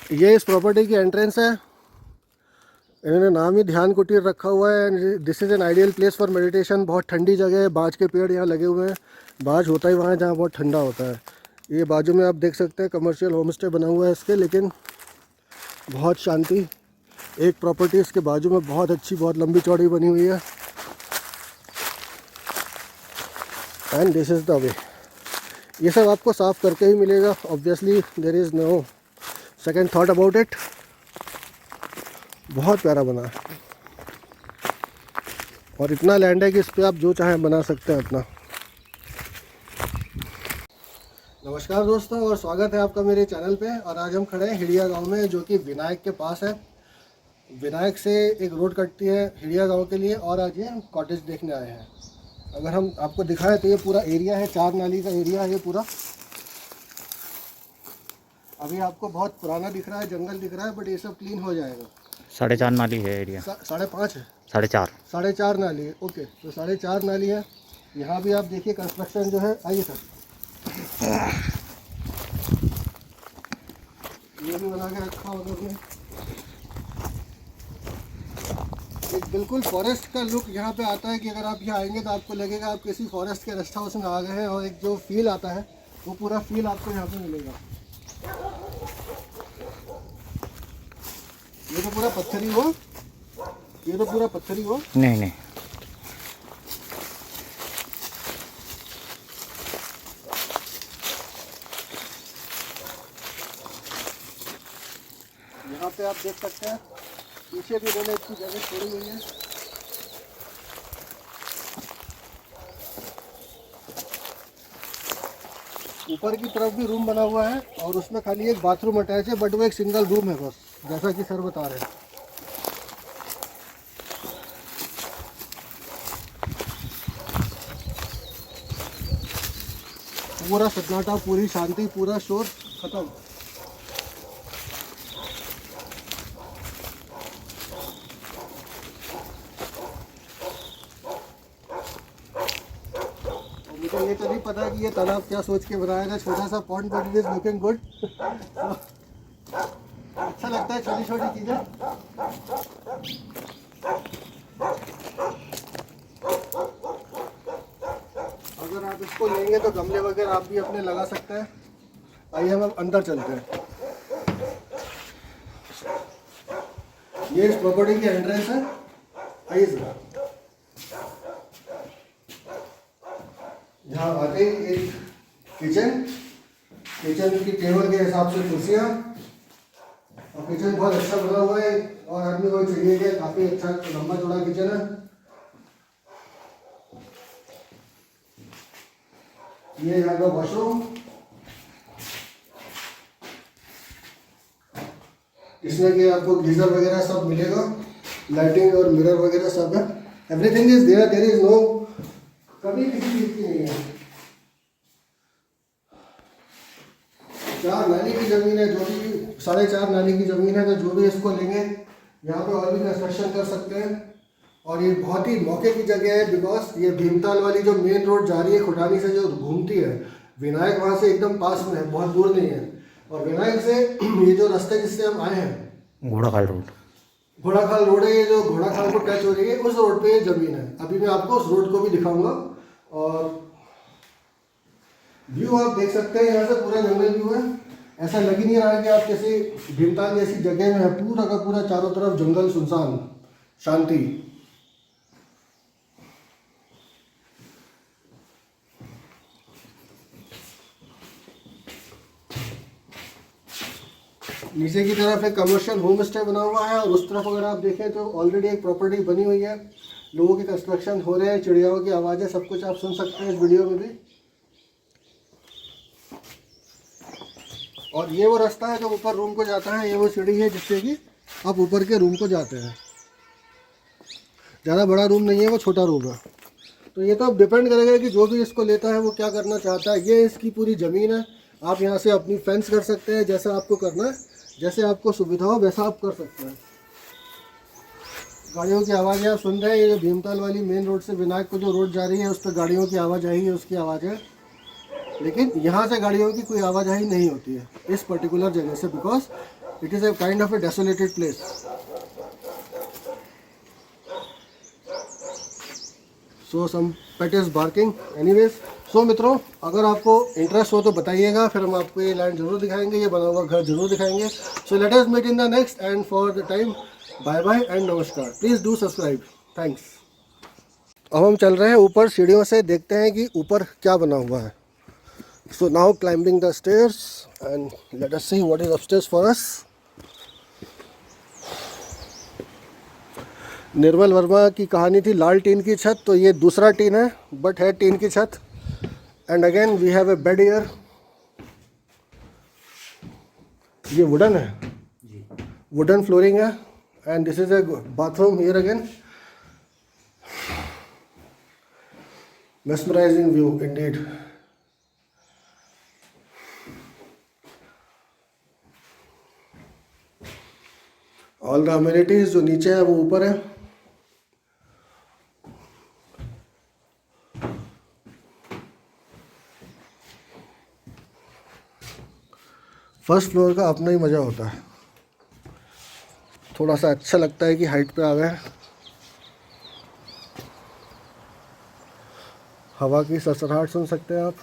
ये इस प्रॉपर्टी की एंट्रेंस है। इन्होंने नाम ही ध्यान कुटीर रखा हुआ है। This is an ideal place for meditation. बहुत ठंडी जगह है, बाज के पेड़ यहाँ लगे हुए हैं। बाज होता ही वहाँ है जहाँ बहुत ठंडा होता है। ये बाजू में आप देख सकते हैं कमर्शियल होम स्टे बना हुआ है इसके, लेकिन बहुत शांति। एक प्रॉपर्टी इसके बाजू में बहुत अच्छी, बहुत लंबी चौड़ी बनी हुई है। And this is the way. ये सब आपको साफ़ करके ही मिलेगा। Obviously there is no second thought about it. बहुत प्यारा बना है और इतना लैंड है कि इस पर आप जो चाहें बना सकते हैं अपना। नमस्कार दोस्तों, और स्वागत है आपका मेरे चैनल पे। और आज हम खड़े हैं हिड़िया गांव में, जो कि विनायक के पास है। विनायक से एक रोड कटती है हिड़िया गांव के लिए, और आज ये कॉटेज देखने आए हैं। अगर हम आपको दिखाएं तो ये पूरा एरिया है, 4 नाली का एरिया है ये पूरा। अभी आपको बहुत पुराना दिख रहा है, जंगल दिख रहा है, बट ये सब क्लीन हो जाएगा। 4.5 नाली है एरिया। 5.5 है, 4.5 4.5 नाली है। ओके, तो 4.5 नाली है। यहाँ भी आप देखिए कंस्ट्रक्शन जो है। आइए सर, ये भी बना के रखा होगा उसने। एक बिल्कुल फॉरेस्ट का लुक यहाँ पे आता है कि अगर आप यहाँ आएंगे तो आपको लगेगा आप किसी फॉरेस्ट के रेस्ट हाउस में आ गए हैं, और एक जो फील आता है वो पूरा फील आपको यहाँ पे मिलेगा। ये तो पूरा पत्थरी हुआ, ये तो पूरा पत्थरी हुआ। नहीं यहाँ पे आप देख सकते हैं पीछे भी इन्होंने इतनी जगह छोड़ी हुई है। ऊपर की तरफ भी रूम बना हुआ है, और उसमें खाली एक बाथरूम अटैच है, बट वो एक सिंगल रूम है बस, जैसा कि सर बता रहे हैं। पूरा सन्नाटा, पूरी शांति, पूरा शोर खत्म। मुझे ये तो नहीं पता कि ये तालाब क्या सोच के बनाया था, छोटा सा pond, but it is looking good. अच्छा लगता है छोटी छोटी चीज़ें। अगर आप इसको लेंगे तो गमले वगैरह आप भी अपने लगा सकते हैं। आइए हम अब अंदर चलते हैं। ये इस प्रॉपर्टी की एंट्रेंस है। आइए सर, यहाँ आते ही एक किचन की टेबल के हिसाब से कुर्सियाँ, और किचन बहुत अच्छा बना हुआ है, और आदमी को चाहिए कि काफ़ी अच्छा लंबा चौड़ा किचन है। ये यहाँ का वॉशरूम, इसमें कि आपको गीजर वगैरह सब मिलेगा, लाइटिंग और मिरर वगैरह सब है। Everything is there, there is no कभी किसी चीज़ की नहीं है। 4 नाली की ज़मीन है, जो भी 4.5 नाली की ज़मीन है, तो जो भी इसको लेंगे यहाँ पे और भी कंस्ट्रक्शन कर सकते हैं। और ये बहुत ही मौके की जगह है, बिकॉज ये भीमताल वाली जो मेन रोड जा रही है खुटानी से, जो घूमती है, विनायक वहाँ से एकदम पास में है, बहुत दूर नहीं है। और विनायक से ये जो रास्ते जिससे हम आए हैं, घोड़ाखाल रोड है, ये जो घोड़ाखाल को टच हो रही है, उस रोड पे ये ज़मीन है। अभी मैं आपको उस रोड को भी दिखाऊंगा। और व्यू आप देख सकते हैं, यहाँ से पूरा जंगल व्यू है। ऐसा लग ही नहीं रहा है कि आप किसी भीमताल जैसी जगह में है। पूरा का पूरा चारों तरफ जंगल, सुनसान, शांति। नीचे की तरफ एक कमर्शियल होम स्टे बना हुआ है, और उस तरफ अगर आप देखें तो ऑलरेडी एक प्रॉपर्टी बनी हुई है। लोगों के कंस्ट्रक्शन हो रहे हैं, चिड़ियाओं की आवाज़ें, सब कुछ आप सुन सकते हैं इस वीडियो में भी। और ये वो रास्ता है जो ऊपर रूम को जाता है। ये वो सीढ़ी है जिससे कि आप ऊपर के रूम को जाते हैं। ज़्यादा बड़ा रूम नहीं है, वो छोटा रूम है। तो ये तो अब डिपेंड करेगा कि जो भी इसको लेता है वो क्या करना चाहता है। ये इसकी पूरी ज़मीन है। आप यहाँ से अपनी फेंस कर सकते हैं, जैसा आपको करना है, जैसे आपको सुविधा हो वैसा आप कर सकते हैं। गाड़ियों की आवाज़ें आप सुन रहे हैं। ये भीमताल वाली मेन रोड से विनायक को जो रोड जा रही है, उस पर गाड़ियों की आवाज़ आई है, उसकी आवाज़ है। लेकिन यहाँ से गाड़ियों की कोई आवाजाही नहीं होती है इस पर्टिकुलर जगह से, because It is a kind of a desolated place. So some pet is barking. Anyways, so मित्रों, अगर आपको इंटरेस्ट हो तो बताइएगा, फिर हम आपको ये लैंड जरूर दिखाएंगे, ये बना हुआ घर जरूर दिखाएंगे. So let us meet in the next, and for the time, bye bye and नमस्कार. Please do subscribe. Thanks. अब हम चल रहे हैं ऊपर सीढ़ियों से, देखते हैं कि ऊपर क्या बना हुआ है. So now climbing the stairs and let us see what is upstairs for us. Nirmal Verma की कहानी थी लाल टीन की छत, तो ये दूसरा टीन है, बट है टीन की छत. And again we have a bed here. ये वुडन है, वुडन फ्लोरिंग है. And this is a bathroom here again. mesmerizing view indeed. All the amenities जो नीचे है वो ऊपर है. फर्स्ट फ्लोर का अपना ही मज़ा होता है. थोड़ा सा अच्छा लगता है कि हाइट पे आ गए. हवा की सरसराहट सुन सकते हैं आप.